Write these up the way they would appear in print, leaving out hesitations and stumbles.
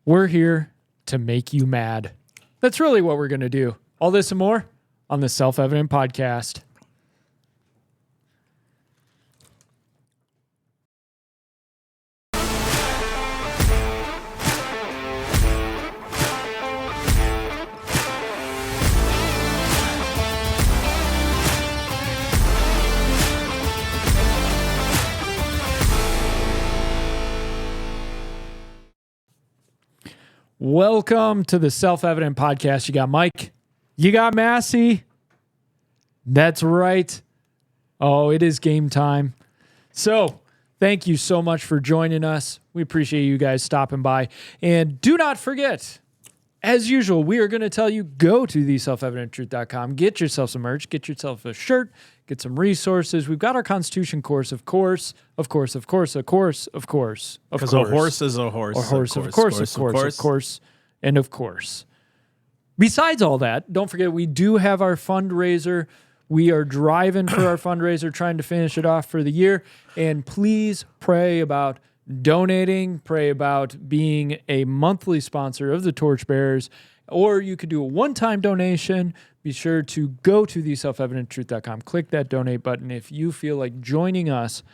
We're here to make you mad. That's really what we're going to do. All this and more on the Self-Evident Podcast. Welcome to the Self-Evident Podcast. You got Mike. You got Massey. That's right. Oh, it is game time. So, thank you so much for joining us. We appreciate you guys stopping by. And do not forget, as usual, we are going to tell you, go to theselfevidenttruth.com, get yourself some merch, get yourself a shirt, get some resources. We've got our Constitution course, of course. Because a horse is a horse. Or horse, of course. And of course. Besides all that, don't forget, we do have our fundraiser. We are driving for our fundraiser, trying to finish it off for the year. And please pray about donating, pray about being a monthly sponsor of the Torchbearers, or you could do a one-time donation. Be sure to go to theselfevidenttruth.com, click that donate button if you feel like joining us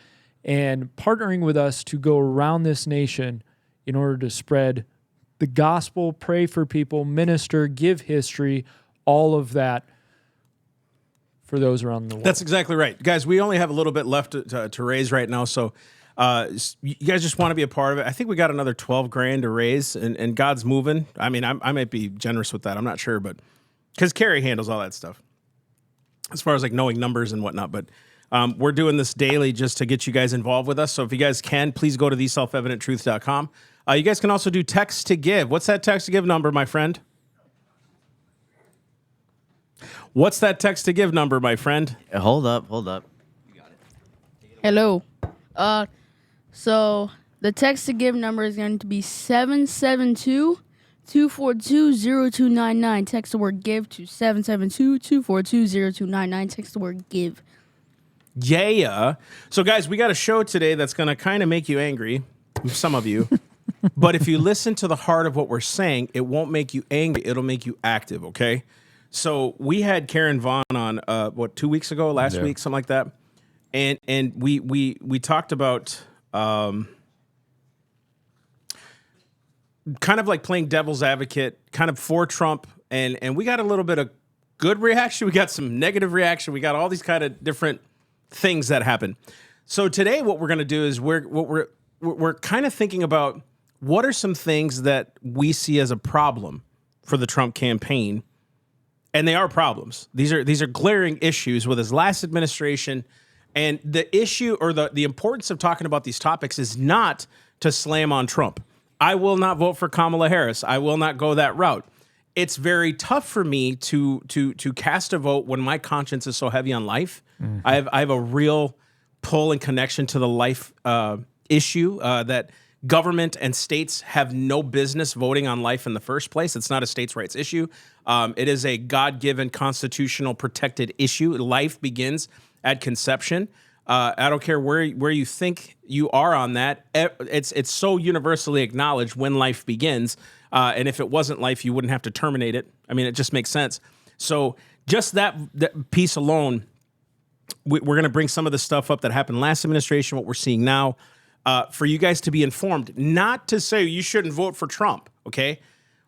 and partnering with us to go around this nation in order to spread the gospel, pray for people, minister, give history, all of that for those around the world. That's exactly right. Guys, we only have a little bit left to raise right now, so you guys just want to be a part of it. I think we got another 12 grand to raise, and God's moving. I mean, I might be generous with that. I'm not sure, but because Carrie handles all that stuff as far as like knowing numbers and whatnot, but we're doing this daily just to get you guys involved with us. So if you guys can, please go to theselfevidenttruth.com. You guys can also do text to give. What's that text to give number, my friend? What's that text to give number, my friend? Hold up. You got it. Hello. So the text to give number is going to be 772-242-0299. Text the word give to 772-242-0299. Text the word give. Yeah. So guys, we got a show today that's going to kind of make you angry, some of you. But if you listen to the heart of what we're saying, it won't make you angry. It'll make you active, okay? So we had Karen Vaughn on, 2 weeks ago, last week, something like that. And we talked about kind of like playing devil's advocate, kind of for Trump. And we got a little bit of good reaction. We got some negative reaction. We got all these kind of different things that happen. So today what we're going to do is we're kind of thinking about what are some things that we see as a problem for the Trump campaign. And they are problems. These are glaring issues with his last administration. And the issue or the importance of talking about these topics is not to slam on Trump. I will not vote for Kamala Harris. I will not go that route. It's very tough for me to cast a vote when my conscience is so heavy on life. Mm-hmm. I have a real pull and connection to the life issue that government and states have no business voting on life in the first place. It's not a states' rights issue. It is a God-given constitutional protected issue. Life begins at conception. I don't care where you think you are on that. It's so universally acknowledged when life begins. And if it wasn't life, you wouldn't have to terminate it. I mean, it just makes sense. So just that piece alone, we're going to bring some of the stuff up that happened last administration, what we're seeing now, for you guys to be informed, not to say you shouldn't vote for Trump, okay?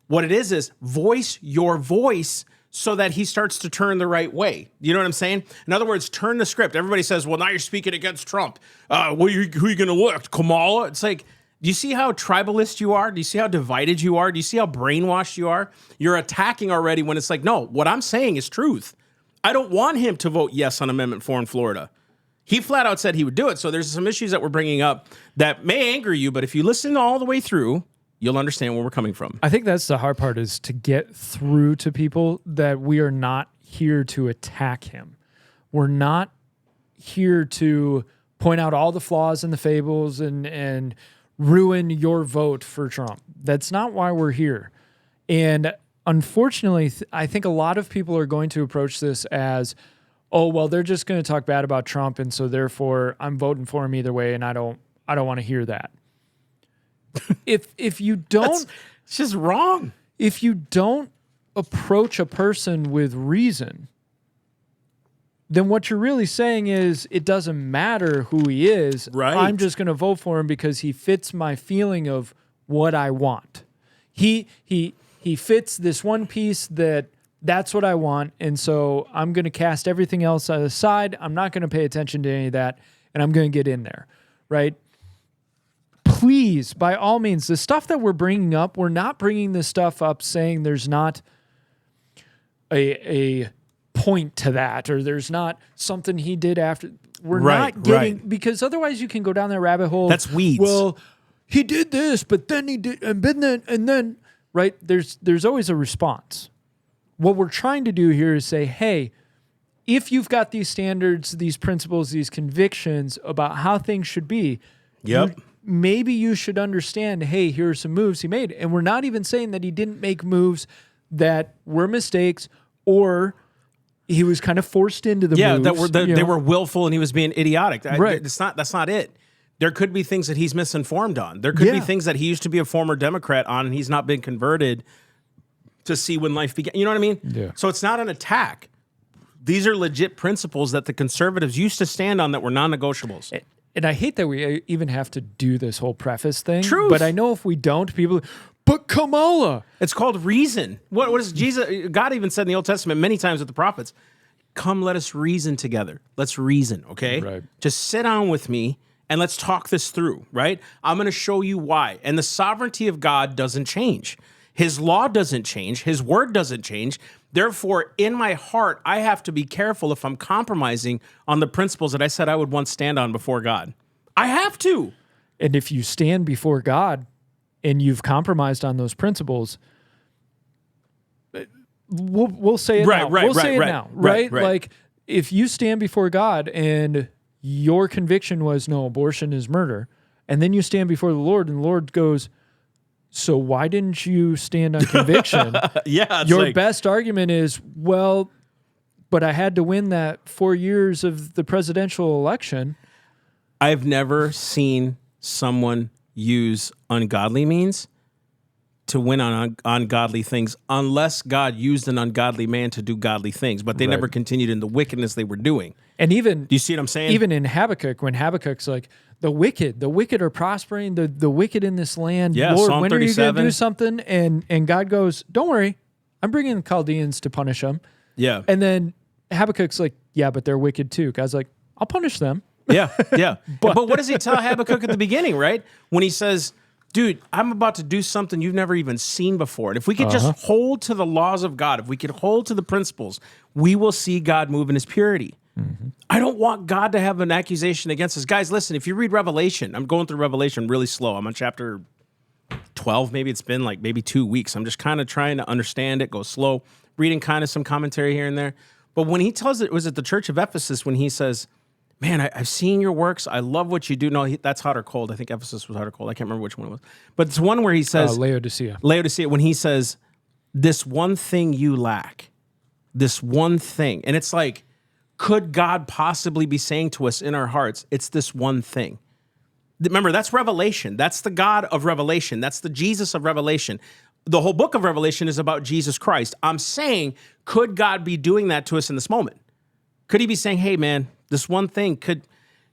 What it is voice your voice so that he starts to turn the right way. You know what I'm saying? In other words, turn the script. Everybody says, well, now you're speaking against Trump. Who are you going to elect? Kamala? It's like, do you see how tribalist you are? Do you see how divided you are? Do you see how brainwashed you are? You're attacking already when it's like, no, what I'm saying is truth. I don't want him to vote yes on Amendment 4 in Florida. He flat out said he would do it. So there's some issues that we're bringing up that may anger you, but if you listen all the way through, you'll understand where we're coming from. I think that's the hard part, is to get through to people that we are not here to attack him. We're not here to point out all the flaws and the fables and ruin your vote for Trump. That's not why we're here. And unfortunately, I think a lot of people are going to approach this as, oh, well, they're just going to talk bad about Trump, and so therefore I'm voting for him either way, and I don't want to hear that. If you don't It's just wrong. If you don't approach a person with reason, then what you're really saying is it doesn't matter who he is. Right. I'm just going to vote for him because he fits my feeling of what I want. He fits this one piece that's what I want, and so I'm going to cast everything else aside. I'm not going to pay attention to any of that, and I'm going to get in there, right? Please, by all means, the stuff that we're bringing up, we're not bringing this stuff up saying there's not a point to that, or there's not something he did after. We're not getting, because otherwise you can go down that rabbit hole. That's weeds. Well, he did this, but then he did, and then, right? There's always a response. What we're trying to do here is say, hey, if you've got these standards, these principles, these convictions about how things should be, maybe you should understand, hey, here are some moves he made. And we're not even saying that he didn't make moves that were mistakes or he was kind of forced into the moves. They were willful and he was being idiotic. Right. That's not it. There could be things that he's misinformed on. There could be things that he used to be a former Democrat on and he's not been converted to see when life began. You know what I mean? Yeah. So it's not an attack. These are legit principles that the conservatives used to stand on that were non-negotiables. And I hate that we even have to do this whole preface thing. Truth. But I know if we don't, people, but Kamala. It's called reason. What is Jesus? God even said in the Old Testament many times with the prophets, come, let us reason together. Let's reason, okay? Right. Just sit down with me and let's talk this through, right? I'm going to show you why. And the sovereignty of God doesn't change. His law doesn't change. His word doesn't change. Therefore, in my heart, I have to be careful if I'm compromising on the principles that I said I would once stand on before God. I have to. And if you stand before God and you've compromised on those principles, we'll say it now. We'll say it now, right? Like, if you stand before God and your conviction was, no, abortion is murder, and then you stand before the Lord and the Lord goes, so why didn't you stand on conviction? Your best argument is, well, but I had to win that 4 years of the presidential election. I've never seen someone use ungodly means to win on ungodly things unless God used an ungodly man to do godly things, but they never continued in the wickedness they were doing. And even, do you see what I'm saying? Even in Habakkuk, when Habakkuk's like, the wicked are prospering, the wicked in this land. Yeah, Lord, Psalm when 37. Are you going to do something? And God goes, don't worry, I'm bringing the Chaldeans to punish them. Yeah. And then Habakkuk's like, yeah, but they're wicked too. God's like, I'll punish them. Yeah. But what does he tell Habakkuk at the beginning, right? When he says, dude, I'm about to do something you've never even seen before. And if we could just hold to the laws of God, if we could hold to the principles, we will see God move in his purity. Mm-hmm. I don't want God to have an accusation against us. Guys, listen, if you read Revelation, I'm going through Revelation really slow. I'm on chapter 12. Maybe it's been like maybe 2 weeks. I'm just kind of trying to understand it, go slow, reading kind of some commentary here and there. But when he tells it, was at the church of Ephesus when he says, man, I've seen your works. I love what you do. No, that's hot or cold. I think Ephesus was hot or cold. I can't remember which one it was. But it's one where he says... Laodicea, when he says, this one thing you lack. This one thing. And it's like, could God possibly be saying to us in our hearts, it's this one thing? Remember, that's Revelation. That's the God of Revelation. That's the Jesus of Revelation. The whole book of Revelation is about Jesus Christ. I'm saying, could God be doing that to us in this moment? Could he be saying, hey, man, this one thing, could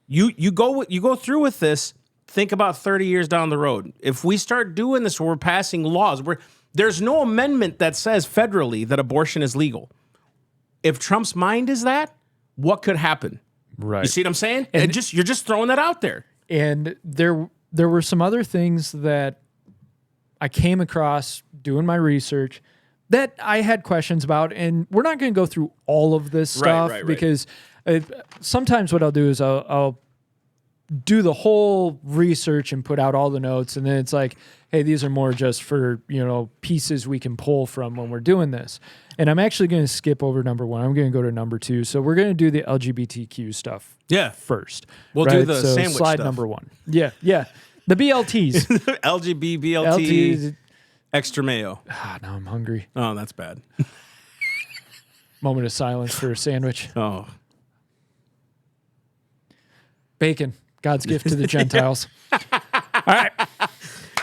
you go through with this, think about 30 years down the road. If we start doing this, we're passing laws. There's no amendment that says federally that abortion is legal. If Trump's mind is that, what could happen? right? You see what I'm saying? And you're just throwing that out there. And there were some other things that I came across doing my research that I had questions about, and we're not going to go through all of this stuff because sometimes what I'll do is I'll do the whole research and put out all the notes, and then it's like, hey, these are more just for, pieces we can pull from when we're doing this. And I'm actually going to skip over number 1. I'm going to go to number 2. So we're going to do the LGBTQ stuff first. We'll do the sandwich slide stuff. number 1. Yeah. The BLTs. LGB, BLT, extra mayo. Now I'm hungry. Oh, that's bad. Moment of silence for a sandwich. Oh. Bacon, God's gift to the Gentiles. All right.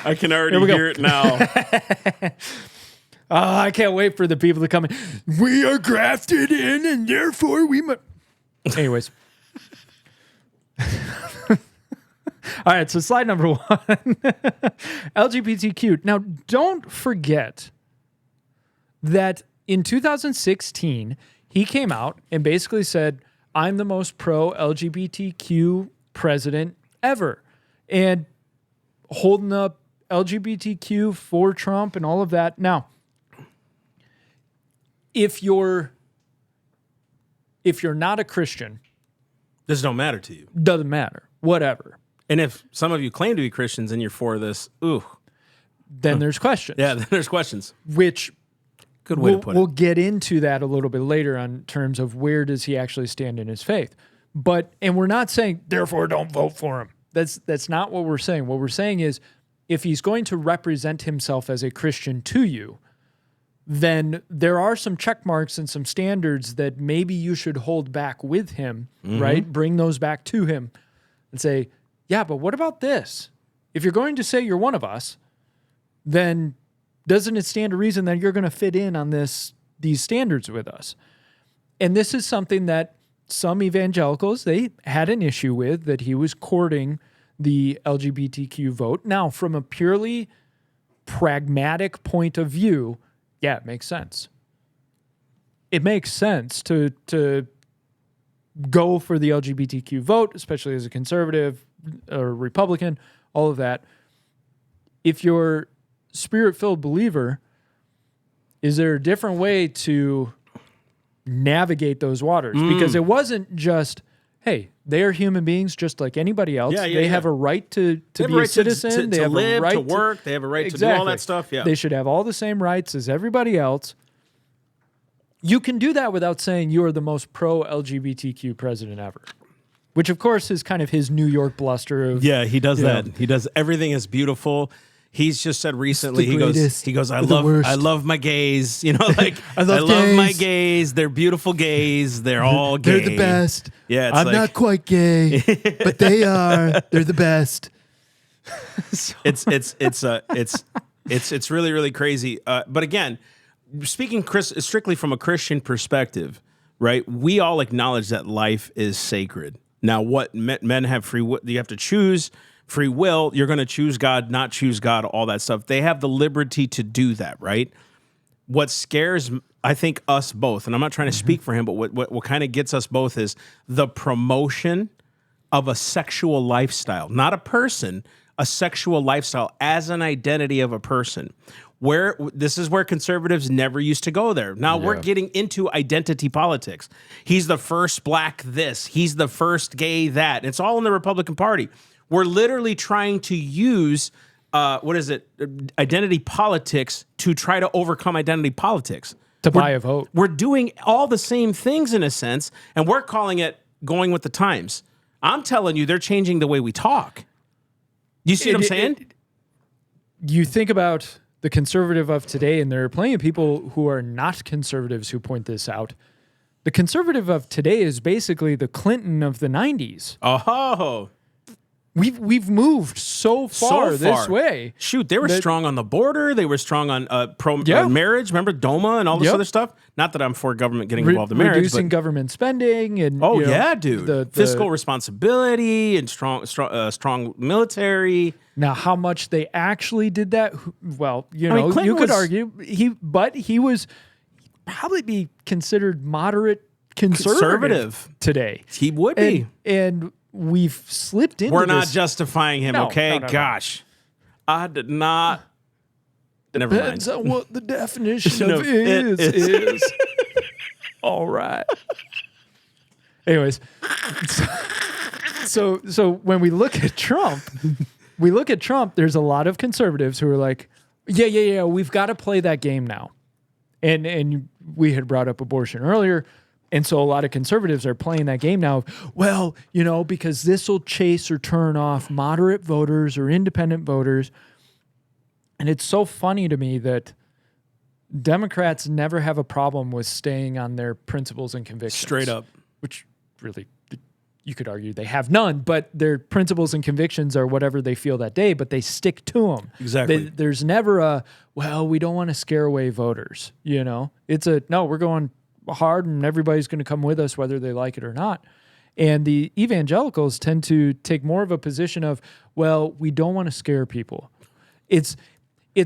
I can already hear it now. Oh, I can't wait for the people to come in. We are grafted in, and therefore we must. Anyways. All right, so slide number 1. LGBTQ. Now, don't forget that in 2016, he came out and basically said, I'm the most pro-LGBTQ president ever. And holding up LGBTQ for Trump and all of that. Now, if you're not a Christian, this don't matter to you. Doesn't matter. Whatever. And if some of you claim to be Christians and you're for this, then there's questions. Yeah, then there's questions. Which good way to put we'll it. get into that a little bit later on terms of where does he actually stand in his faith. And we're not saying therefore don't vote for him. That's not what we're saying. What we're saying is if he's going to represent himself as a Christian to you, then there are some check marks and some standards that maybe you should hold back with him, right? Bring those back to him and say, yeah, but what about this? If you're going to say you're one of us, then doesn't it stand to reason that you're going to fit in on these standards with us? And this is something that some evangelicals, they had an issue with, that he was courting the LGBTQ vote. Now, from a purely pragmatic point of view, yeah, it makes sense. It makes sense to go for the LGBTQ vote, especially as a conservative or Republican, all of that. If you're spirit-filled believer, is there a different way to navigate those waters? Because it wasn't just, hey, they are human beings just like anybody else. They have a right to be a citizen. They have live, a right to work. They have a right to do all that stuff. Yeah. They should have all the same rights as everybody else. You can do that without saying you are the most pro-LGBTQ president ever, which, of course, is kind of his New York bluster. He does that. He does everything is beautiful. He's just said recently, he goes, I love my gays. You know, like, I love my gays. They're beautiful gays. They're all gay. They're the best. Yeah, I'm not quite gay, but they are. They're the best. It's really, really crazy. But again, speaking strictly from a Christian perspective, right? We all acknowledge that life is sacred. Now, what men have free will, you have to choose free will. You're going to choose God, not choose God, all that stuff. They have the liberty to do that, right? What scares, I think, us both, and I'm not trying to speak for him, but what kind of gets us both is the promotion of a sexual lifestyle, not a person, a sexual lifestyle as an identity of a person. Where this is where conservatives never used to go there. Now we're getting into identity politics. He's the first black this. He's the first gay that. It's all in the Republican Party. We're literally trying to use identity politics to try to overcome identity politics. Buy a vote. We're doing all the same things in a sense, and we're calling it going with the times. I'm telling you, they're changing the way we talk. You see what I'm saying? You think about the conservative of today, and there are plenty of people who are not conservatives who point this out. The conservative of today is basically the Clinton of the 90s. Oh. We've moved so far this way. Shoot, they were strong on the border. They were strong on marriage. Remember DOMA and all this other stuff? Not that I'm for government getting involved in marriage. Reducing government spending. And dude. The fiscal responsibility and strong military. Now, how much they actually did that, well, Clinton you could argue. He was probably be considered moderate conservative today. He would be. And we've slipped into We're not justifying him, okay? No. Gosh. I did not. Never Depends mind. on what the definition of is. All right. Anyways, so when we look at Trump, there's a lot of conservatives who are like, yeah, we've got to play that game now. And we had brought up abortion earlier. And so a lot of conservatives are playing that game now. Well, because this will chase or turn off moderate voters or independent voters. And it's so funny to me that Democrats never have a problem with staying on their principles and convictions. Straight up. Which really you could argue they have none, but their principles and convictions are whatever they feel that day, but they stick to them. Exactly. There's never we don't want to scare away voters. It's no, we're going hard and everybody's going to come with us whether they like it or not. And the evangelicals tend to take more of a position of, well, we don't want to scare people. It's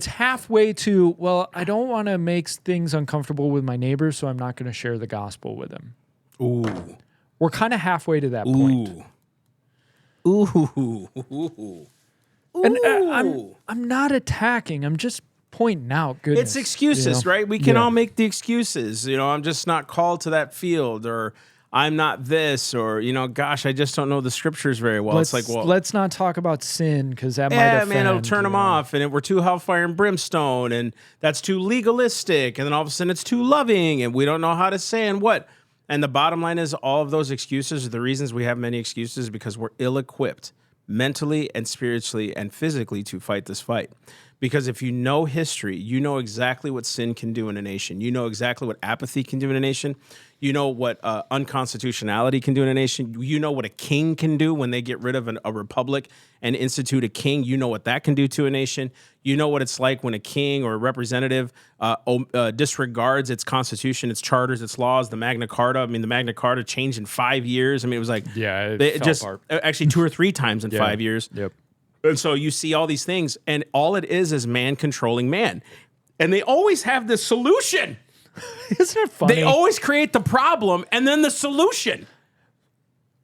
halfway to, well, I don't want to make things uncomfortable with my neighbors, so I'm not going to share the gospel with them. Ooh. We're kind of halfway to that point. Ooh. And I'm not attacking. I'm just pointing out goodness. It's excuses, right? We can all make the excuses. I'm just not called to that field, or I'm not this, or gosh, I just don't know the scriptures very well. Let's not talk about sin because that might offend. Man, it'll turn them off, and we're too hellfire and brimstone, and that's too legalistic, and then all of a sudden it's too loving, and we don't know how to say and what. And the bottom line is, all of those excuses are the reasons we have many excuses because we're ill-equipped mentally and spiritually and physically to fight this fight. Because if you know history, you know exactly what sin can do in a nation. You know exactly what apathy can do in a nation. You know what unconstitutionality can do in a nation. You know what a king can do when they get rid of a republic and institute a king. You know what that can do to a nation. You know what it's like when a king or a representative disregards its constitution, its charters, its laws, the Magna Carta. I mean, the Magna Carta changed in 5 years. I mean, it was like it fell apart. Actually 2 or 3 times in 5 years. Yep. And so you see all these things, and all it is man controlling man. And they always have this solution. Isn't it funny? They always create the problem and then the solution.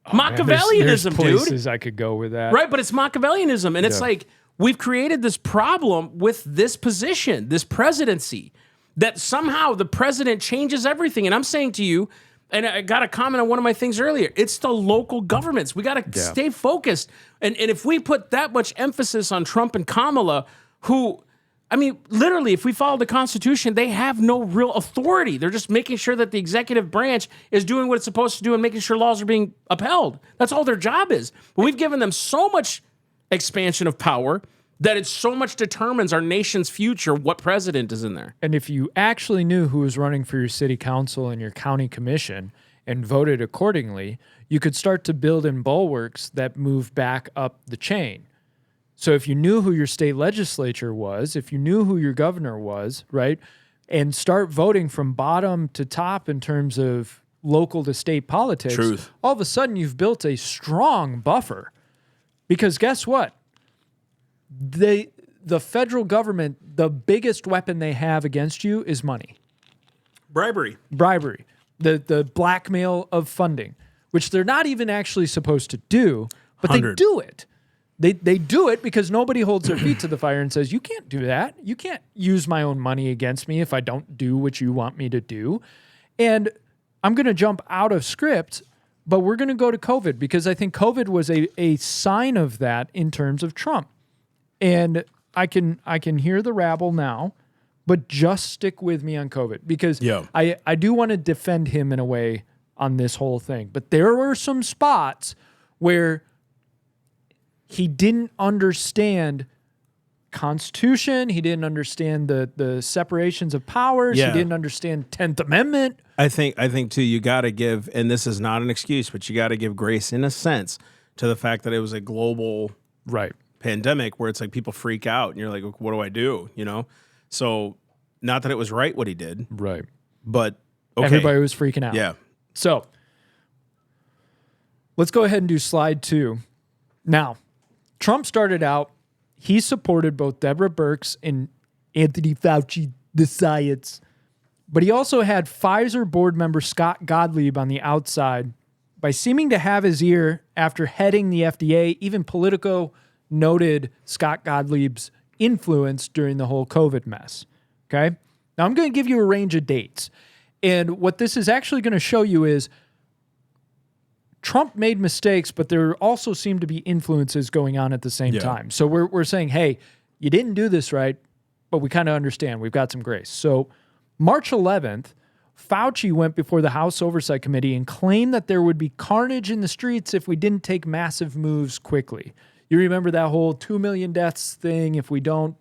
Machiavellianism, there's dude. places I could go with that. Right, but it's Machiavellianism. And it's like, we've created this problem with this position, this presidency, that somehow the president changes everything. And I'm saying to you, and I got a comment on one of my things earlier, it's the local governments. We got to stay focused. And if we put that much emphasis on Trump and Kamala, who, I mean, literally, if we follow the Constitution, they have no real authority. They're just making sure that the executive branch is doing what it's supposed to do and making sure laws are being upheld. That's all their job is. But we've given them so much expansion of power that it so much determines our nation's future what president is in there. And if you actually knew who was running for your city council and your county commission and voted accordingly, you could start to build in bulwarks that move back up the chain. So if you knew who your state legislature was, if you knew who your governor was, right, and start voting from bottom to top in terms of local to state politics, all of a sudden you've built a strong buffer. Because guess what? The federal government, the biggest weapon they have against you is money. Bribery. The blackmail of funding, which they're not even actually supposed to do, but they do it. They do it because nobody holds their feet to the fire and says, you can't do that. You can't use my own money against me if I don't do what you want me to do. And I'm going to jump out of script, but we're going to go to COVID because I think COVID was a sign of that in terms of Trump. And I can hear the rabble now, but just stick with me on COVID because I do want to defend him in a way on this whole thing. But there were some spots where he didn't understand Constitution. He didn't understand the separations of powers. He didn't understand 10th Amendment. I think too, you got to give, and this is not an excuse, but you got to give grace in a sense to the fact that it was a global pandemic where it's like people freak out and you're like, what do I do? So not that it was right what he did. Right. But okay. Everybody was freaking out. Yeah. So let's go ahead and do slide 2. Now, Trump started out, he supported both Deborah Birx and Anthony Fauci, the science, but he also had Pfizer board member Scott Gottlieb on the outside by seeming to have his ear after heading the FDA. Even Politico noted Scott Gottlieb's influence during the whole COVID mess. Okay? Now, I'm going to give you a range of dates. And what this is actually going to show you is Trump made mistakes, but there also seem to be influences going on at the same time. So we're saying, hey, you didn't do this right, but we kind of understand. We've got some grace. So March 11th, Fauci went before the House Oversight Committee and claimed that there would be carnage in the streets if we didn't take massive moves quickly. You remember that whole 2 million deaths thing if we don't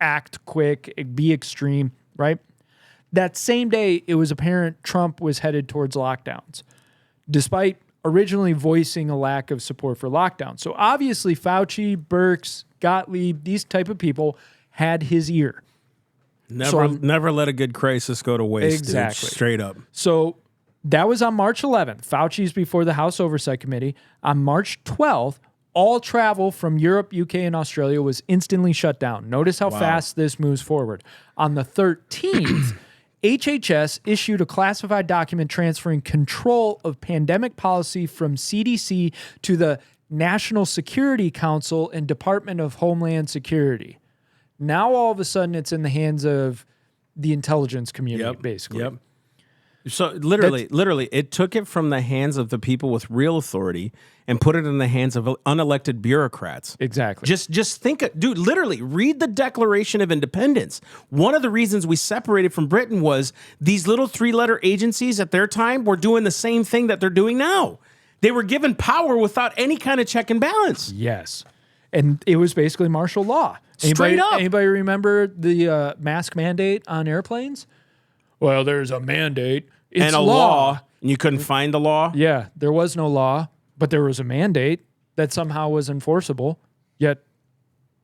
act quick, be extreme, right? That same day, it was apparent Trump was headed towards lockdowns. Despite originally voicing a lack of support for lockdown. So obviously Fauci, Birx, Gottlieb, these type of people had his ear. Never let a good crisis go to waste. Exactly. Dude, straight up. So that was on March 11th. Fauci's before the House Oversight Committee. On March 12th, all travel from Europe, UK, and Australia was instantly shut down. Notice how fast this moves forward. On the 13th, HHS issued a classified document transferring control of pandemic policy from CDC to the National Security Council and Department of Homeland Security. Now, all of a sudden, it's in the hands of the intelligence community, basically. Yep. So literally, it took it from the hands of the people with real authority and put it in the hands of unelected bureaucrats. Exactly. Just think, dude, literally read the Declaration of Independence. One of the reasons we separated from Britain was these little 3-letter agencies at their time were doing the same thing that they're doing now. They were given power without any kind of check and balance. Yes. And it was basically martial law. Straight up. Anybody remember the mask mandate on airplanes? Well, there's a mandate. It's and a law. And you couldn't find the law? Yeah, there was no law, but there was a mandate that somehow was enforceable, yet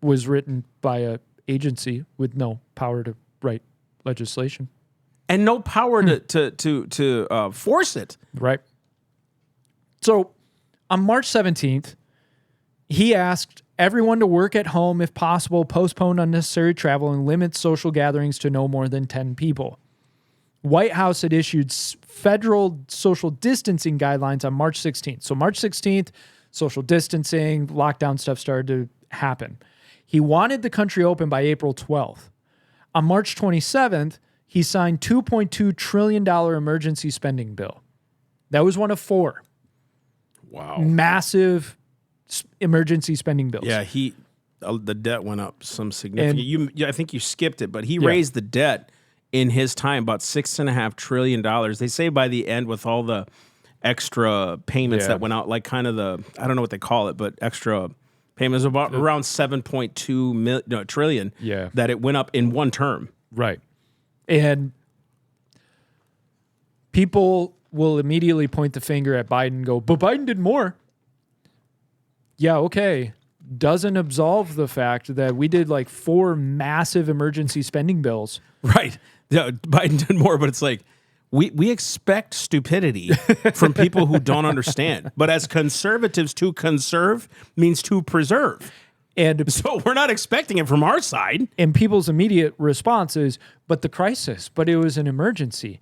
was written by an agency with no power to write legislation. And no power to force it. Right. So on March 17th, he asked everyone to work at home if possible, postpone unnecessary travel, and limit social gatherings to no more than 10 people. White House had issued federal social distancing guidelines on March 16th. So March 16th, social distancing, lockdown stuff started to happen. He wanted the country open by April 12th. On March 27th, he signed $2.2 trillion emergency spending bill. That was one of 4. Wow. Massive emergency spending bills. Yeah, the debt went up some significant. I think you skipped it, but he raised the debt in his time about $6.5 trillion. They say by the end, with all the extra payments that went out, like kind of I don't know what they call it, but extra payments about around 7.2 trillion. Yeah, that it went up in one term. Right, and people will immediately point the finger at Biden and go, but Biden did more. Yeah, okay. Doesn't absolve the fact that we did like 4 massive emergency spending bills. Right. Yeah, Biden did more, but it's like we expect stupidity from people who don't understand. But as conservatives, to conserve means to preserve. And so we're not expecting it from our side. And people's immediate response is, but the crisis, but it was an emergency.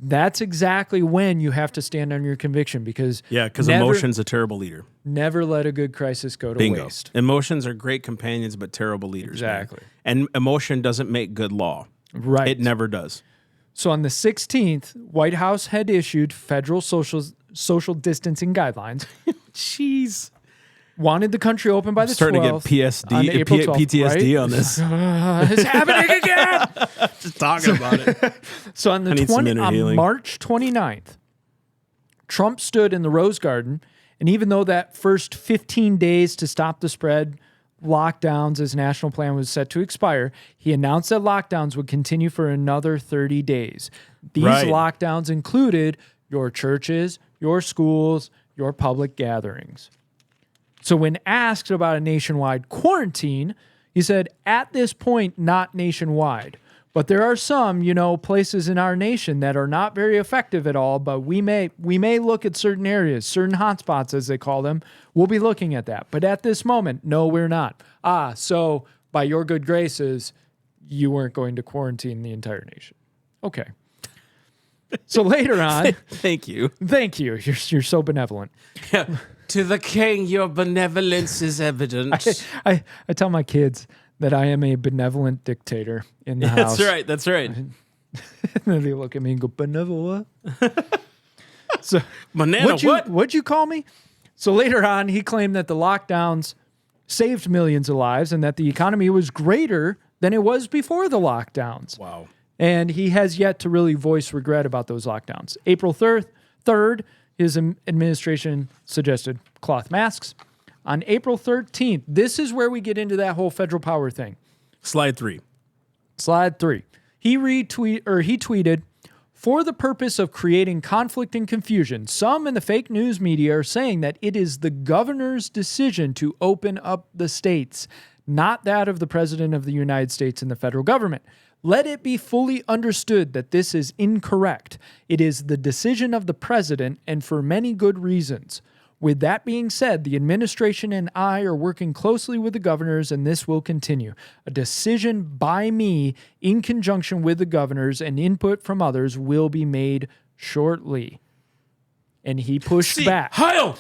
That's exactly when you have to stand on your conviction because emotion's a terrible leader. Never let a good crisis go to Bingo. waste. Emotions are great companions, but terrible leaders. Exactly. Man. And emotion doesn't make good law. Right. It never does. So on the 16th, White House had issued federal social distancing guidelines. Jeez. Wanted the country open by the 12th. Starting to get PTSD right? on this. It's happening again. Just talking about it. So on March 29th, Trump stood in the Rose Garden, and even though that first 15 days to stop the spread, lockdowns, his national plan was set to expire, he announced that lockdowns would continue for another 30 days. These lockdowns included your churches, your schools, your public gatherings. So when asked about a nationwide quarantine, he said, at this point, not nationwide. But there are some, places in our nation that are not very effective at all, but we may look at certain areas, certain hotspots, as they call them. We'll be looking at that. But at this moment, no, we're not. So by your good graces, you weren't going to quarantine the entire nation. Okay. So later on. Thank you. Thank you. You're so benevolent. Yeah. To the king, your benevolence is evident. I tell my kids that I am a benevolent dictator in the house. That's right. And then they look at me and go, benevolent? So, Banana, what'd you call me? So later on, he claimed that the lockdowns saved millions of lives and that the economy was greater than it was before the lockdowns. Wow. And he has yet to really voice regret about those lockdowns. April 3rd, his administration suggested cloth masks. On April 13th, this is where we get into that whole federal power thing. Slide 3. He tweeted, For the purpose of creating conflict and confusion, some in the fake news media are saying that it is the governor's decision to open up the states, not that of the President of the United States and the federal government. Let it be fully understood that this is incorrect. It is the decision of the president, and for many good reasons. With that being said, the administration and I are working closely with the governors, and this will continue. A decision by me in conjunction with the governors and input from others will be made shortly. And he pushed back. Heil!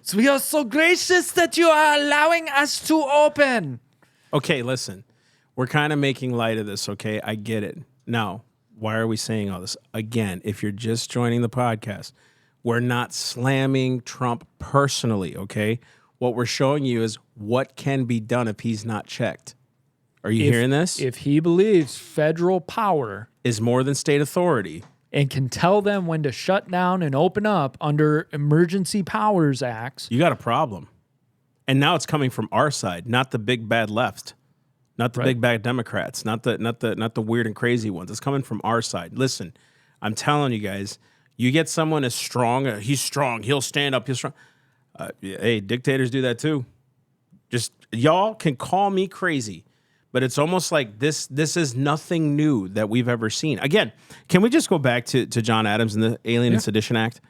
So we are so gracious that you are allowing us to open. Okay, listen. We're kind of making light of this, okay? I get it. Now, why are we saying all this? Again, if you're just joining the podcast, we're not slamming Trump personally, okay? What we're showing you is what can be done if he's not checked. Are you hearing this? If he believes federal power is more than state authority and can tell them when to shut down and open up under Emergency Powers Acts, you got a problem. And now it's coming from our side, not the big bad left. Not the big bad Democrats, not the weird and crazy ones. It's coming from our side. Listen, I'm telling you guys, you get someone as strong, he's strong, he'll stand up, he's strong. Hey, dictators do that too. Just y'all can call me crazy, but it's almost like this is nothing new that we've ever seen. Again, can we just go back to John Adams and the Alien and Sedition Act?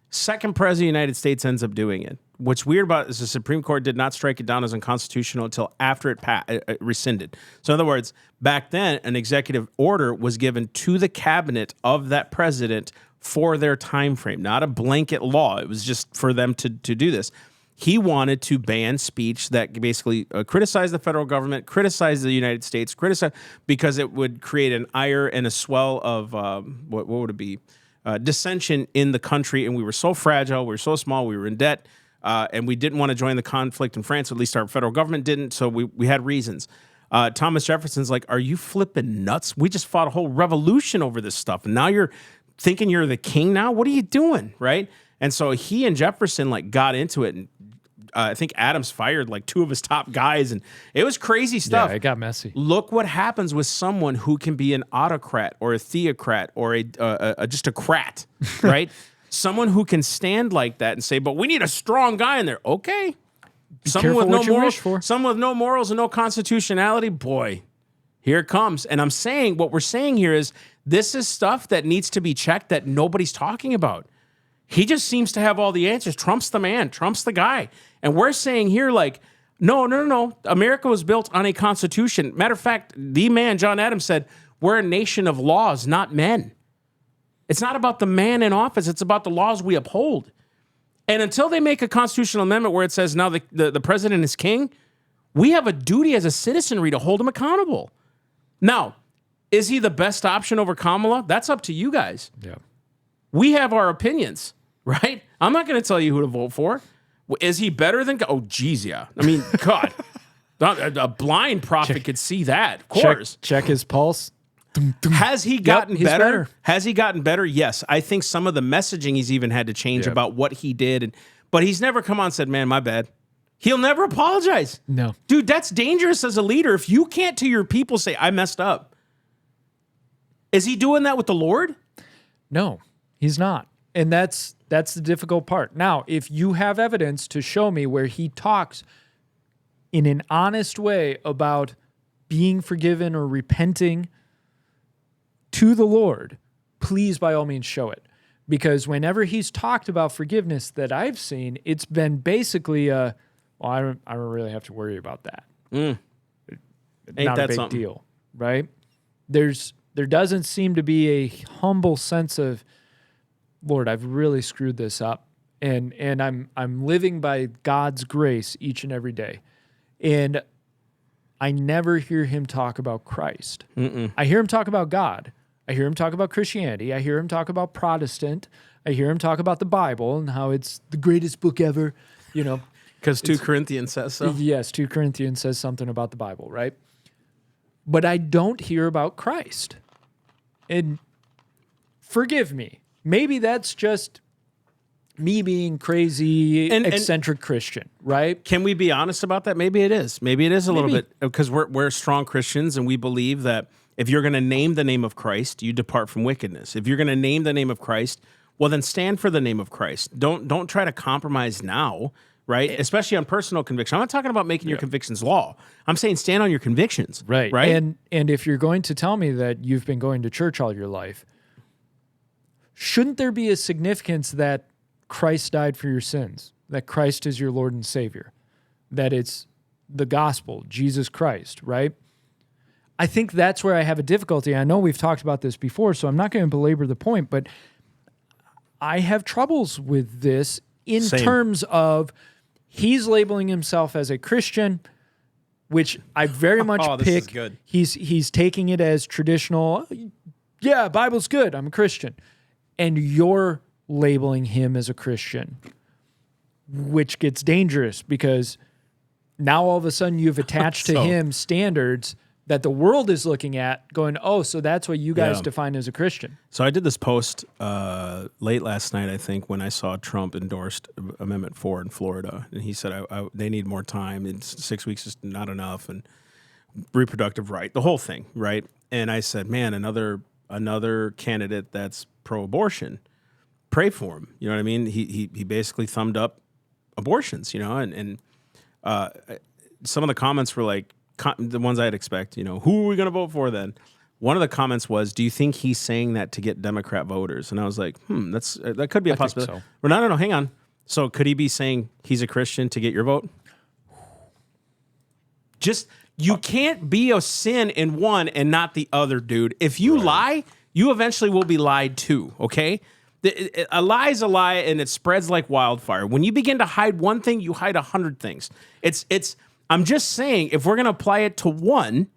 Second president of the United States ends up doing it. What's weird about it is the Supreme Court did not strike it down as unconstitutional until after it rescinded. So in other words, back then, an executive order was given to the cabinet of that president for their time frame, not a blanket law. It was just for them to do this. He wanted to ban speech that basically criticized the federal government, criticized the United States, because it would create an ire and a swell of, what would it be? Dissension in the country, and we were so fragile, we were so small, we were in debt, and we didn't want to join the conflict in France. At least our federal government didn't, so we had reasons. Thomas Jefferson's like, are you flipping nuts? We just fought a whole revolution over this stuff, and now you're thinking you're the king now? What are you doing, right? And so he and Jefferson like got into it, and I think Adams fired like two of his top guys, and it was crazy stuff. Yeah, it got messy. Look what happens with someone who can be an autocrat or a theocrat or just a crat, right? Someone who can stand like that and say, but we need a strong guy in there. Okay. Someone with no morals, someone with no morals and no constitutionality, boy, here it comes. And I'm saying, what we're saying here is this is stuff that needs to be checked that nobody's talking about. He just seems to have all the answers. Trump's the man. Trump's the guy. And we're saying here, like, no. America was built on a constitution. Matter of fact, the man, John Adams, said, we're a nation of laws, not men. It's not about the man in office. It's about the laws we uphold. And until they make a constitutional amendment where it says now the president is king, we have a duty as a citizenry to hold him accountable. Now, is he the best option over Kamala? That's up to you guys. Yeah. We have our opinions, right? I'm not going to tell you who to vote for. Is he better than... Oh, geez, yeah. I mean, God. A blind prophet could see that, of course. Check his pulse. Has he gotten better? Has he gotten better? Yes. I think some of the messaging he's even had to change about what he did. But he's never come on and said, man, my bad. He'll never apologize. No. Dude, that's dangerous as a leader. If you can't to your people say, I messed up. Is he doing that with the Lord? No, he's not. And that's the difficult part. Now, if you have evidence to show me where he talks in an honest way about being forgiven or repenting to the Lord, please, by all means, show it. Because whenever he's talked about forgiveness that I've seen, it's been basically I don't really have to worry about that. Ain't Not that a big something? deal, right? There doesn't seem to be a humble sense of, Lord, I've really screwed this up, and I'm living by God's grace each and every day, and I never hear him talk about Christ. I hear him talk about God. I hear him talk about Christianity. I hear him talk about Protestant. I hear him talk about the Bible and how it's the greatest book ever, you know. Because 2 Corinthians says so. Yes, 2 Corinthians says something about the Bible, right? But I don't hear about Christ. And forgive me. Maybe that's just me being crazy, eccentric Christian, right? Can we be honest about that? Maybe it is. Maybe it is a little bit, because we're strong Christians and we believe that If you're going to name the name of Christ, you depart from wickedness. If you're going to name the name of Christ, well, then stand for the name of Christ. Don't try to compromise now, right? Especially on personal conviction. I'm not talking about making your convictions law. I'm saying stand on your convictions. Right. Right. And if you're going to tell me that you've been going to church all your life, shouldn't there be a significance that Christ died for your sins, that Christ is your Lord and Savior, that it's the gospel, Jesus Christ, right? I think that's where I have a difficulty. I know we've talked about this before, so I'm not going to belabor the point, but I have troubles with this in terms of he's labeling himself as a Christian, which I very much this pick. is good. He's taking it as traditional. Yeah, Bible's good. I'm a Christian. And you're labeling him as a Christian, which gets dangerous because now all of a sudden you've attached to him standards that the world is looking at going, oh, so that's what you guys define as a Christian. So I did this post late last night, I think, when I saw Trump endorsed Amendment 4 in Florida. And he said they need more time. It's 6 weeks is not enough. And reproductive right, the whole thing, right? And I said, man, another candidate that's pro-abortion, pray for him. You know what I mean? He basically thumbed up abortions, and some of the comments were like, the ones I'd expect, who are we going to vote for then? One of the comments was, do you think he's saying that to get Democrat voters? And I was like, that could be a possibility. So. Well, no, hang on. So could he be saying he's a Christian to get your vote? You can't be a sin in one and not the other, dude. If you lie, you eventually will be lied to, okay? A lie is a lie, and it spreads like wildfire. When you begin to hide one thing, you hide 100 things. I'm just saying, if we're going to apply it to one,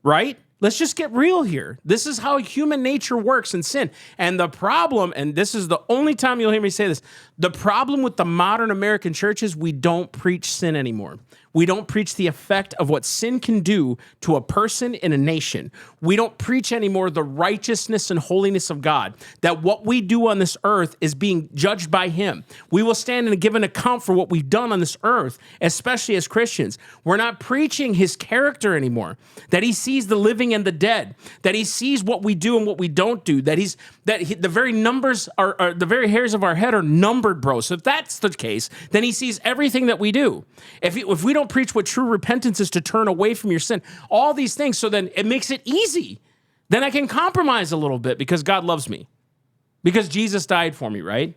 right? Let's just get real here. This is how human nature works in sin. And the problem, and this is the only time you'll hear me say this, the problem with the modern American church is we don't preach sin anymore. We don't preach the effect of what sin can do to a person in a nation. We don't preach anymore the righteousness and holiness of God, that what we do on this earth is being judged by him. We will stand and give an account for what we've done on this earth, especially as Christians. We're not preaching his character anymore, that he sees the living and the dead, that he sees what we do and what we don't do, the very numbers are the very hairs of our head are numbered, bro. So if that's the case, then he sees everything that we do. If we don't preach what true repentance is, to turn away from your sin, all these things, so then it makes it easy. Then I can compromise a little bit because God loves me, because Jesus died for me, right?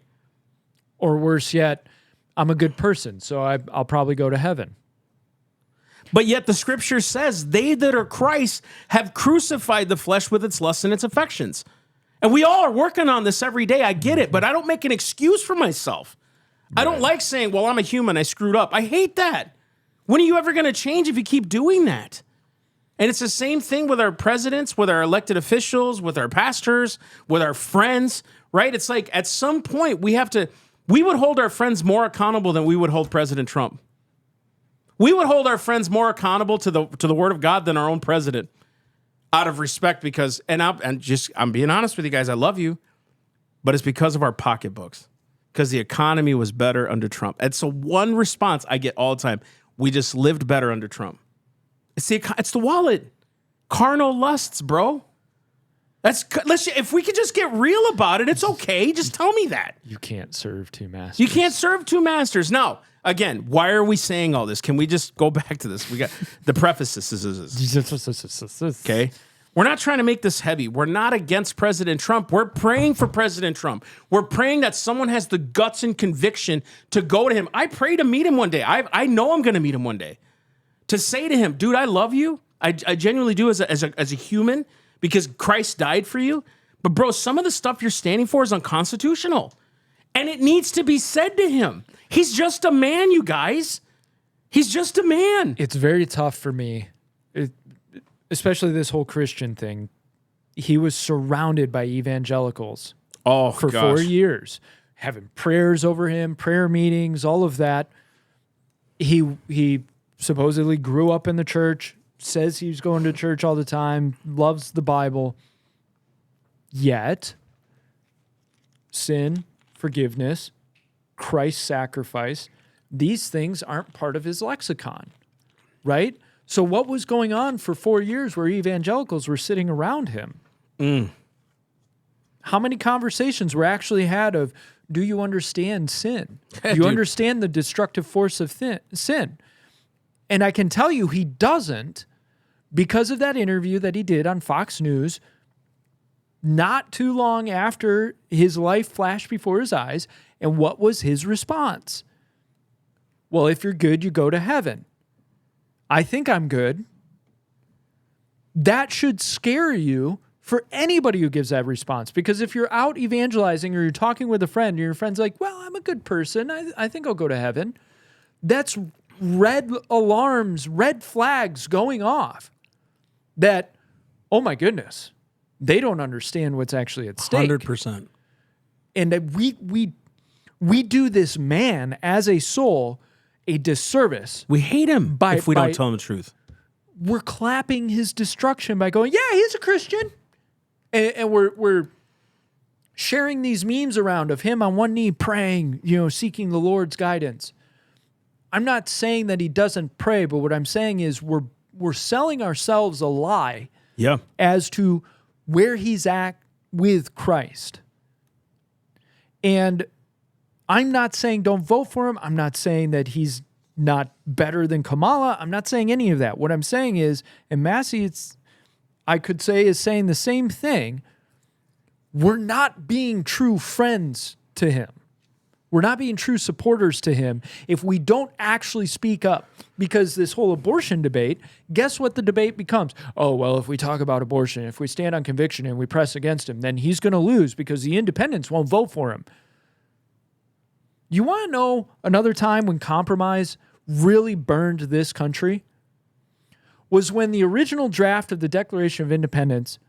Or worse yet, I'm a good person, so I'll probably go to heaven. But yet the scripture says, they that are Christ have crucified the flesh with its lusts and its affections. And we all are working on this every day. I get it, but I don't make an excuse for myself. Right. I don't like saying, well, I'm a human, I screwed up. I hate that. When are you ever going to change if you keep doing that? And it's the same thing with our presidents, with our elected officials, with our pastors, with our friends, right? It's like at some point we would hold our friends more accountable than we would hold President Trump. We would hold our friends more accountable to the word of God than our own president, out of respect, because, I'm being honest with you guys, I love you, but it's because of our pocketbooks, because the economy was better under Trump. It's the one response I get all the time. We just lived better under Trump. It's the wallet. Carnal lusts, bro. If we could just get real about it, it's okay. Just tell me that. You can't serve two masters. You can't serve two masters. Now, again, why are we saying all this? Can we just go back to this? We got the prefaces. Okay? We're not trying to make this heavy. We're not against President Trump. We're praying for President Trump. We're praying that someone has the guts and conviction to go to him. I pray to meet him one day. I know I'm going to meet him one day. To say to him, dude, I love you. I genuinely do as a human, because Christ died for you. But bro, some of the stuff you're standing for is unconstitutional. And it needs to be said to him. He's just a man, you guys. He's just a man. It's very tough for me, especially this whole Christian thing. He was surrounded by evangelicals for 4 years, having prayers over him, prayer meetings, all of that. He supposedly grew up in the church, says he's going to church all the time, loves the Bible. Yet, sin, forgiveness, Christ's sacrifice, these things aren't part of his lexicon, right? So what was going on for 4 years where evangelicals were sitting around him? How many conversations were actually had of, do you understand sin? Do you understand the destructive force of sin? And I can tell you he doesn't, because of that interview that he did on Fox News not too long after his life flashed before his eyes. And what was his response? Well, if you're good, you go to heaven. I think I'm good. That should scare you for anybody who gives that response. Because if you're out evangelizing or you're talking with a friend and your friend's like, well, I'm a good person, I think I'll go to heaven. That's red alarms, red flags going off that, oh my goodness, they don't understand what's actually at stake. 100%. And that we do this man as a soul a disservice. We hate him if we don't tell him the truth. We're clapping his destruction by going, yeah, he's a Christian. And we're sharing these memes around of him on one knee praying, seeking the Lord's guidance. I'm not saying that he doesn't pray, but what I'm saying is we're selling ourselves a lie as to where he's at with Christ. And I'm not saying don't vote for him. I'm not saying that he's not better than Kamala. I'm not saying any of that. What I'm saying is, and Massey, I could say, is saying the same thing. We're not being true friends to him. We're not being true supporters to him if we don't actually speak up. Because this whole abortion debate, guess what the debate becomes? Oh, well, if we talk about abortion, if we stand on conviction and we press against him, then he's going to lose because the independents won't vote for him. You want to know another time when compromise really burned this country? Was when the original draft of the Declaration of Independence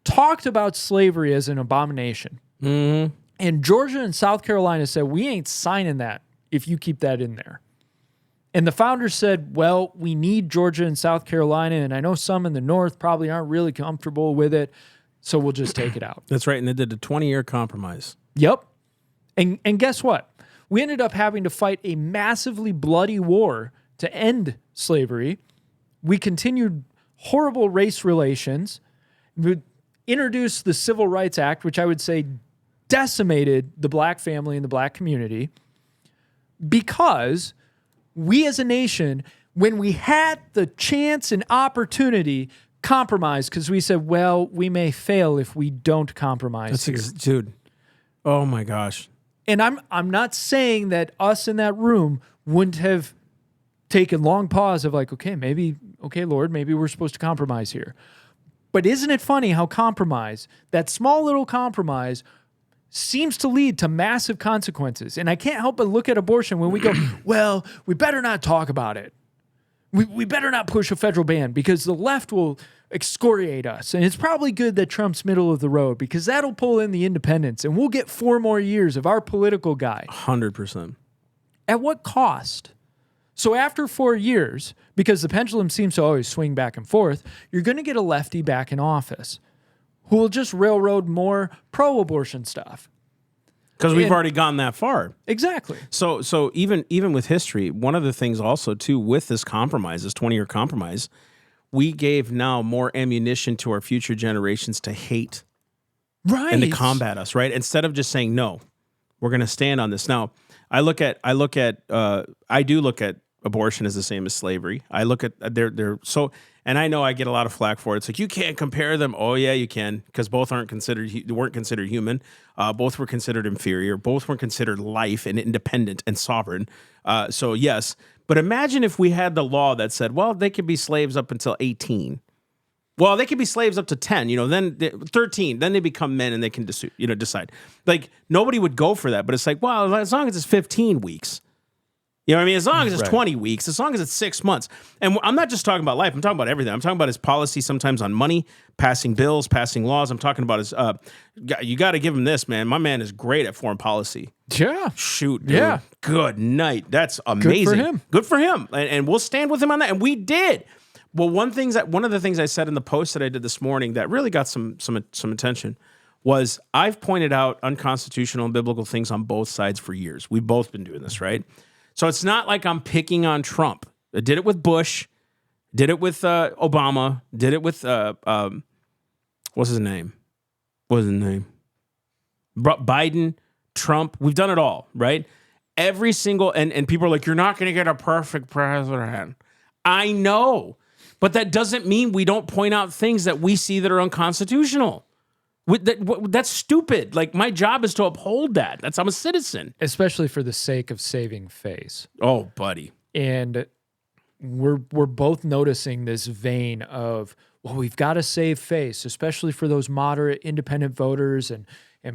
talked about slavery as an abomination. Mm-hmm. And Georgia and South Carolina said, we ain't signing that if you keep that in there. And the founders said, well, we need Georgia and South Carolina, and I know some in the North probably aren't really comfortable with it, so we'll just take it out. That's right, and they did a 20-year compromise. Yep. And guess what? We ended up having to fight a massively bloody war to end slavery. We continued horrible race relations. We introduced the Civil Rights Act, which I would say decimated the black family and the black community, because we as a nation, when we had the chance and opportunity, compromised, because we said, well, we may fail if we don't compromise. Dude. Oh my gosh. And I'm not saying that us in that room wouldn't have taken long pause of like, okay, Lord, maybe we're supposed to compromise here. But isn't it funny how compromise, that small little compromise, seems to lead to massive consequences? And I can't help but look at abortion when we go, well, we better not talk about it. We better not push a federal ban because the left will excoriate us. And it's probably good that Trump's middle of the road because that'll pull in the independents and we'll get 4 more years of our political guy. 100%. At what cost? So after 4 years, because the pendulum seems to always swing back and forth, you're going to get a lefty back in office who will just railroad more pro-abortion stuff. Because we've already gone that far. Exactly. So even with history, one of the things also, too, with this compromise, this 20-year compromise, we gave now more ammunition to our future generations to hate and to combat us, right? Instead of just saying, no, we're going to stand on this. Now, I do look at abortion as the same as slavery. I look at and I know I get a lot of flack for it. It's like, you can't compare them. Oh yeah, you can, because both weren't considered human. Both were considered inferior. Both were considered life and independent and sovereign. So yes, but imagine if we had the law that said, well, they could be slaves up until 18. Well, they could be slaves up to 10, then 13, then they become men and they can decide. Like, nobody would go for that, but it's like, well, as long as it's 15 weeks. You know what I mean? As long as it's 20 weeks, as long as it's 6 months. And I'm not just talking about life. I'm talking about everything. I'm talking about his policy sometimes on money, passing bills, passing laws. I'm talking about his, you got to give him this, man. My man is great at foreign policy. Yeah. Shoot, dude. Yeah. Good night. That's amazing. Good for him. And we'll stand with him on that. And we did. Well, one of the things I said in the post that I did this morning that really got some attention was I've pointed out unconstitutional and biblical things on both sides for years. We've both been doing this, right? So it's not like I'm picking on Trump. I did it with Bush. Did it with Obama. Did it with what's his name? Biden, Trump. We've done it all, right? Every single and people are like, you're not going to get a perfect president. I know, but that doesn't mean we don't point out things that we see that are unconstitutional. That's stupid. Like, my job is to uphold that. I'm a citizen. Especially for the sake of saving face. Oh, buddy. And we're both noticing this vein of, well, we've got to save face, especially for those moderate independent voters, and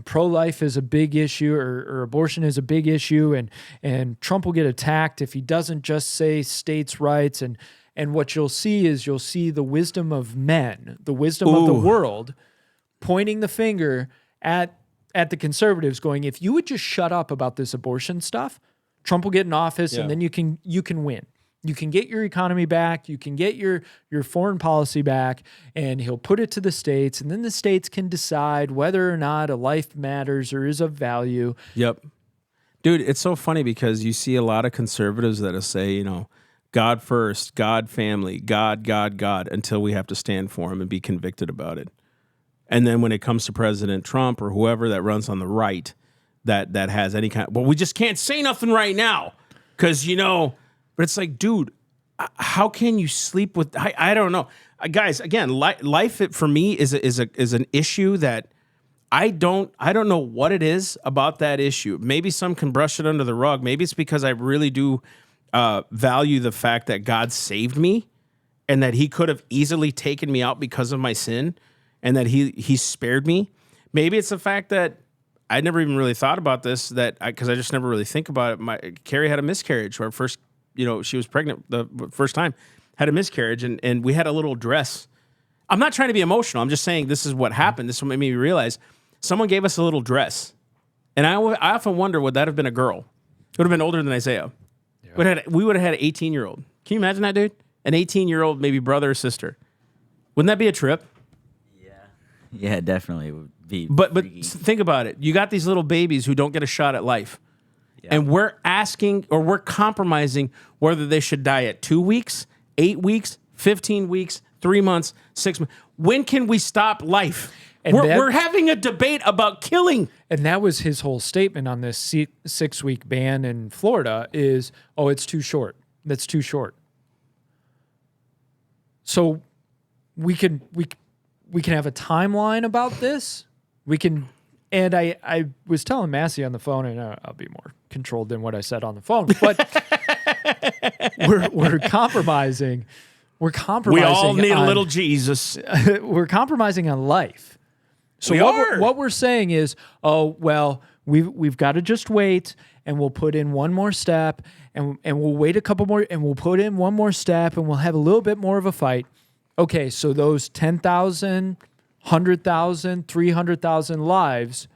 pro-life is a big issue, or abortion is a big issue, and Trump will get attacked if he doesn't just say states' rights. And what you'll see is the wisdom of men, the wisdom of the world, pointing the finger at the conservatives, going, if you would just shut up about this abortion stuff, Trump will get in office, and then you can win. You can get your economy back. You can get your foreign policy back, and he'll put it to the states, and then the states can decide whether or not a life matters or is of value. Yep. Dude, it's so funny because you see a lot of conservatives that'll say, God first, God family, God, until we have to stand for him and be convicted about it. And then when it comes to President Trump or whoever that runs on the right that has any kind, well, we just can't say nothing right now because, but it's like, dude, how can you sleep with? I don't know, guys. Again, life for me is an issue that I don't know what it is about that issue. Maybe some can brush it under the rug. Maybe it's because I really do value the fact that God saved me, and that He could have easily taken me out because of my sin, and that He spared me. Maybe it's the fact that I never even really thought about this, because I just never really think about it. Carrie had a miscarriage, our first. She was pregnant the first time, had a miscarriage, and we had a little dress. I'm not trying to be emotional. I'm just saying this is what happened. This is what made me realize. Someone gave us a little dress. And I often wonder, would that have been a girl? It would have been older than Isaiah. Yeah. We would have had an 18-year-old. Can you imagine that, dude? An 18-year-old, maybe brother or sister. Wouldn't that be a trip? Yeah, definitely. It would be But think about it. You got these little babies who don't get a shot at life. And we're asking, or we're compromising whether they should die at 2 weeks, 8 weeks, 15 weeks, 3 months, 6 months. When can we stop life? And we're having a debate about killing. And that was his whole statement on this 6-week ban in Florida is, it's too short. That's too short. So we can have a timeline about this. We can. And I was telling Massey on the phone, and I'll be more controlled than what I said on the phone, but we're compromising. We're compromising. We all need a little Jesus. We're compromising on life. So what we're saying is, we've got to just wait, and we'll put in one more step, and we'll wait a couple more, and we'll put in one more step, and we'll have a little bit more of a fight. Okay, so those 10,000. 100,000, 300,000 lives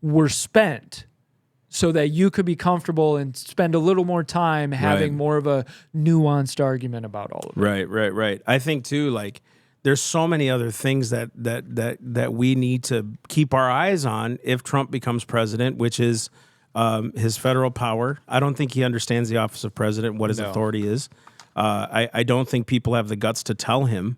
were spent so that you could be comfortable and spend a little more time having more of a nuanced argument about all of it. Right. I think too, like, there's so many other things that we need to keep our eyes on if Trump becomes president, which is his federal power. I don't think he understands the office of president, what his authority is. I don't think people have the guts to tell him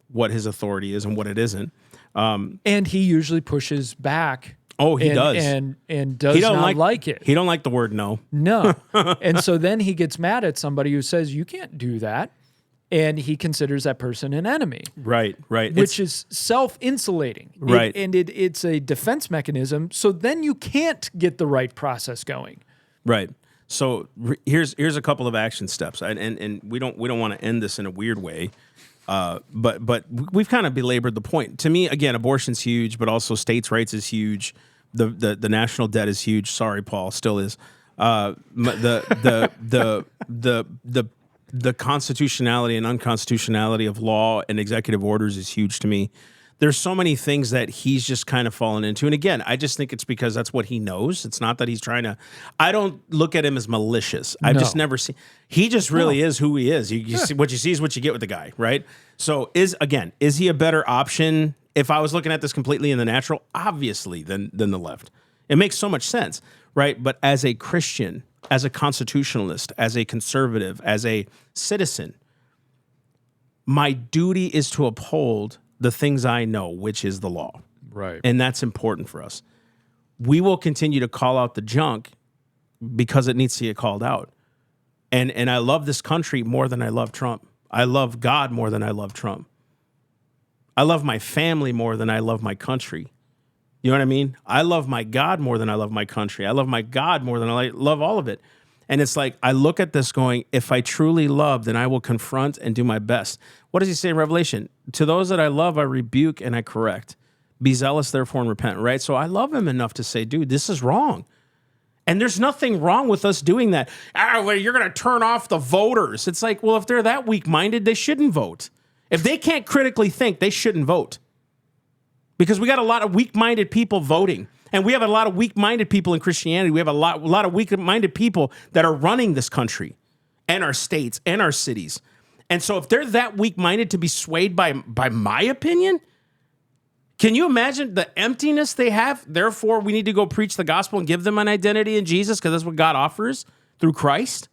what his authority is and what it isn't. And he usually pushes back. Oh, he does. And does not like it. He don't like the word no. No. And so then he gets mad at somebody who says, you can't do that. And he considers that person an enemy. Right. Which is self-insulating. Right. It's a defense mechanism. So then you can't get the right process going. Right. So here's a couple of action steps. And we don't want to end this in a weird way. But we've kind of belabored the point. To me, again, abortion's huge, but also states' rights is huge. The national debt is huge. Sorry, Paul, still is. The constitutionality and unconstitutionality of law and executive orders is huge to me. There's so many things that he's just kind of fallen into. And again, I just think it's because that's what he knows. It's not that he's trying to, I don't look at him as malicious. I've just never seen, he just really is who he is. You see, what you see is what you get with the guy, right? So is he a better option? If I was looking at this completely in the natural, obviously than the left. It makes so much sense, right? But as a Christian, as a constitutionalist, as a conservative, as a citizen, my duty is to uphold the things I know, which is the law. Right. And that's important for us. We will continue to call out the junk because it needs to get called out. And I love this country more than I love Trump. I love God more than I love Trump. I love my family more than I love my country. You know what I mean? I love my God more than I love my country. I love my God more than I love all of it. And it's like, I look at this going, if I truly love, then I will confront and do my best. What does he say in Revelation? To those that I love, I rebuke and I correct. Be zealous, therefore, and repent, right? So I love him enough to say, dude, this is wrong. And there's nothing wrong with us doing that. Well, you're going to turn off the voters. It's like, well, if they're that weak-minded, they shouldn't vote. If they can't critically think, they shouldn't vote. Because we got a lot of weak-minded people voting. And we have a lot of weak-minded people in Christianity. We have a lot of weak-minded people that are running this country and our states and our cities. And so if they're that weak-minded to be swayed by my opinion, can you imagine the emptiness they have? Therefore, we need to go preach the gospel and give them an identity in Jesus because that's what God offers through Christ.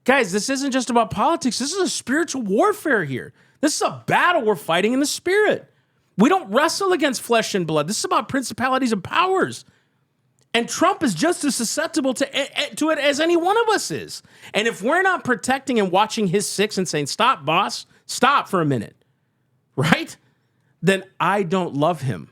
Guys, this isn't just about politics. This is a spiritual warfare here. This is a battle we're fighting in the spirit. We don't wrestle against flesh and blood. This is about principalities and powers. And Trump is just as susceptible to it as any one of us is. And if we're not protecting and watching his six and saying, stop, boss, stop for a minute, right? Then I don't love him.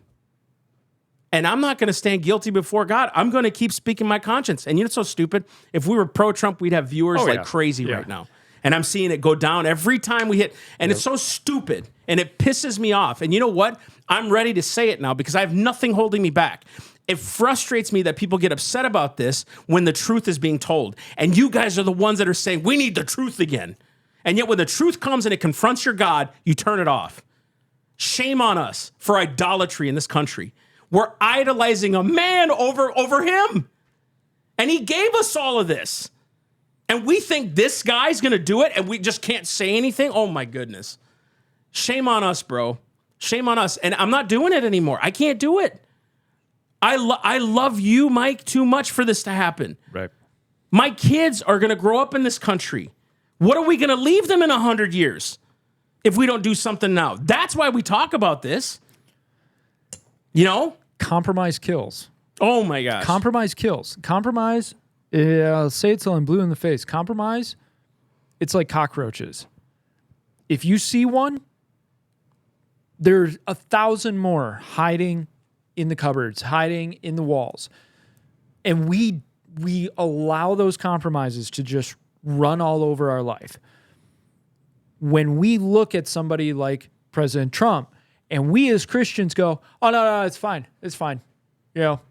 And I'm not going to stand guilty before God. I'm going to keep speaking my conscience. And you know what's so stupid? If we were pro-Trump, we'd have viewers crazy right now. And I'm seeing it go down every time we hit. And it's so stupid. And it pisses me off. And you know what? I'm ready to say it now because I have nothing holding me back. It frustrates me that people get upset about this when the truth is being told. And you guys are the ones that are saying, we need the truth again. And yet when the truth comes and it confronts your God, you turn it off. Shame on us for idolatry in this country. We're idolizing a man over him. And he gave us all of this. And we think this guy's going to do it and we just can't say anything? Oh, my goodness. Shame on us, bro. Shame on us. And I'm not doing it anymore. I can't do it. I love you, Mike, too much for this to happen. Right. My kids are going to grow up in this country. What are we going to leave them in 100 years if we don't do something now? That's why we talk about this. You know? Compromise kills. Oh, my gosh. Compromise kills. Compromise, I'll say it till I'm blue in the face. Compromise, it's like cockroaches. If you see one, there's 1,000 more hiding in the cupboards, hiding in the walls. And we allow those compromises to just run all over our life. When we look at somebody like President Trump and we as Christians go, oh, no, it's fine. It's fine. You know,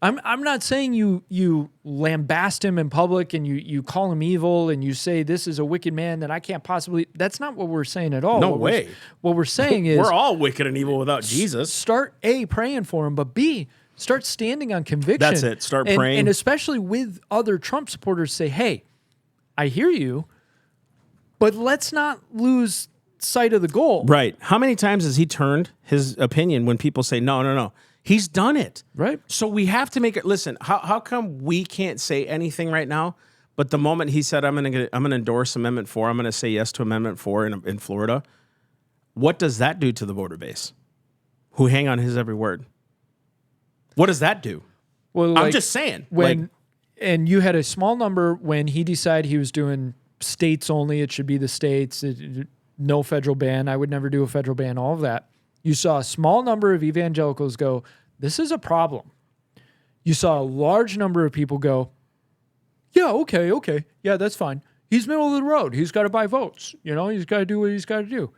I'm not saying you lambast him in public and you call him evil and you say this is a wicked man that I can't possibly. That's not what we're saying at all. No way. What we're saying is we're all wicked and evil without Jesus. Start A, praying for him, but B, start standing on conviction. That's it. Start praying. And especially with other Trump supporters, say, hey, I hear you, but let's not lose sight of the goal. Right. How many times has he turned his opinion when people say, no? He's done it. Right. So we have to make it. Listen, how come we can't say anything right now? But the moment he said, I'm going to endorse Amendment 4, I'm going to say yes to Amendment 4 in Florida, what does that do to the voter base who hang on his every word? What does that do? Well, I'm just saying. And you had a small number when he decided he was doing states only. It should be the states. No federal ban. I would never do a federal ban, all of that. You saw a small number of evangelicals go, this is a problem. You saw a large number of people go, yeah, okay. Yeah, that's fine. He's middle of the road. He's got to buy votes. You know, he's got to do what he's got to do.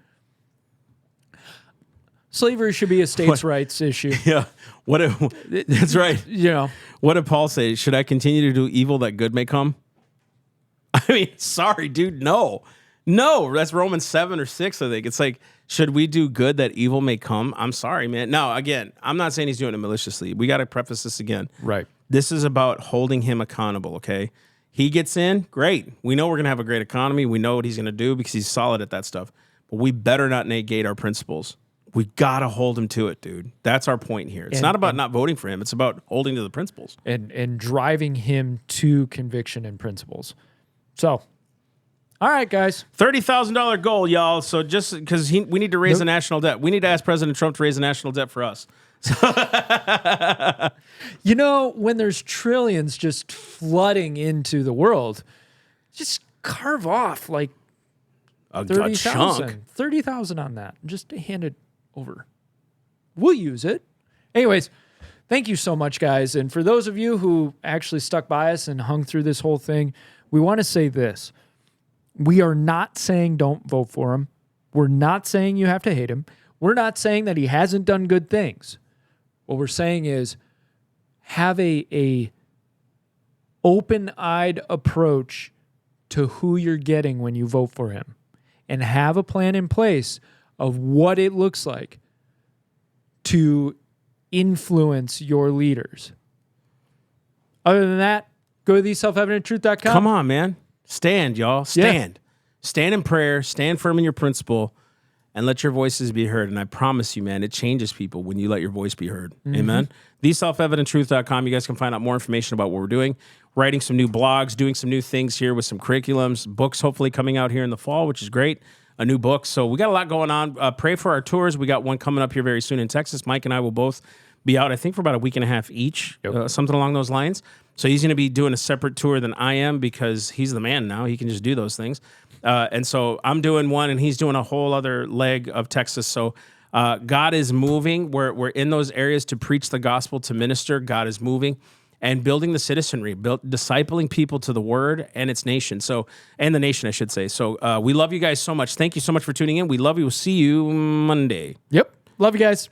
Slavery should be a states' rights issue. Yeah. That's right. You know. What did Paul say? Should I continue to do evil that good may come? I mean, sorry, dude. No, that's Romans 7 or 6, I think. It's like, should we do good that evil may come? I'm sorry, man. Now, again, I'm not saying he's doing it maliciously. We got to preface this again. Right. This is about holding him accountable, okay? He gets in, great. We know we're going to have a great economy. We know what he's going to do because he's solid at that stuff. But we better not negate our principles. We got to hold him to it, dude. That's our point here. It's not about not voting for him. It's about holding to the principles. And driving him to conviction and principles. So, All right, guys. $30,000 goal, y'all. So just because we need to raise the national debt. We need to ask President Trump to raise the national debt for us. You know, when there's trillions just flooding into the world, just carve off like A 30,000. chunk. 30,000 on that. Just hand it over. We'll use it. Anyways, thank you so much, guys. And for those of you who actually stuck by us and hung through this whole thing, we want to say this. We are not saying don't vote for him. We're not saying you have to hate him. We're not saying that he hasn't done good things. What we're saying is have a open-eyed approach to who you're getting when you vote for him, and have a plan in place of what it looks like to influence your leaders. Other than that, go to theselfevidenttruth.com. Come on, man. Stand, y'all. Stand. Stand in prayer. Stand firm in your principle. And let your voices be heard. And I promise you, man, it changes people when you let your voice be heard. Amen. TheSelfEvidentTruth.com. You guys can find out more information about what we're doing. Writing some new blogs, doing some new things here with some curriculums, books hopefully coming out here in the fall, which is great. A new book. So we got a lot going on. Pray for our tours. We got one coming up here very soon in Texas. Mike and I will both be out, I think, for about a week and a half each, something along those lines. So he's going to be doing a separate tour than I am because he's the man now. He can just do those things. And so I'm doing one and he's doing a whole other leg of Texas. So God is moving. We're in those areas to preach the gospel, to minister. God is moving and building the citizenry, discipling people to the word and its nation. And the nation, I should say. So we love you guys so much. Thank you so much for tuning in. We love you. We'll see you Monday. Yep. Love you guys.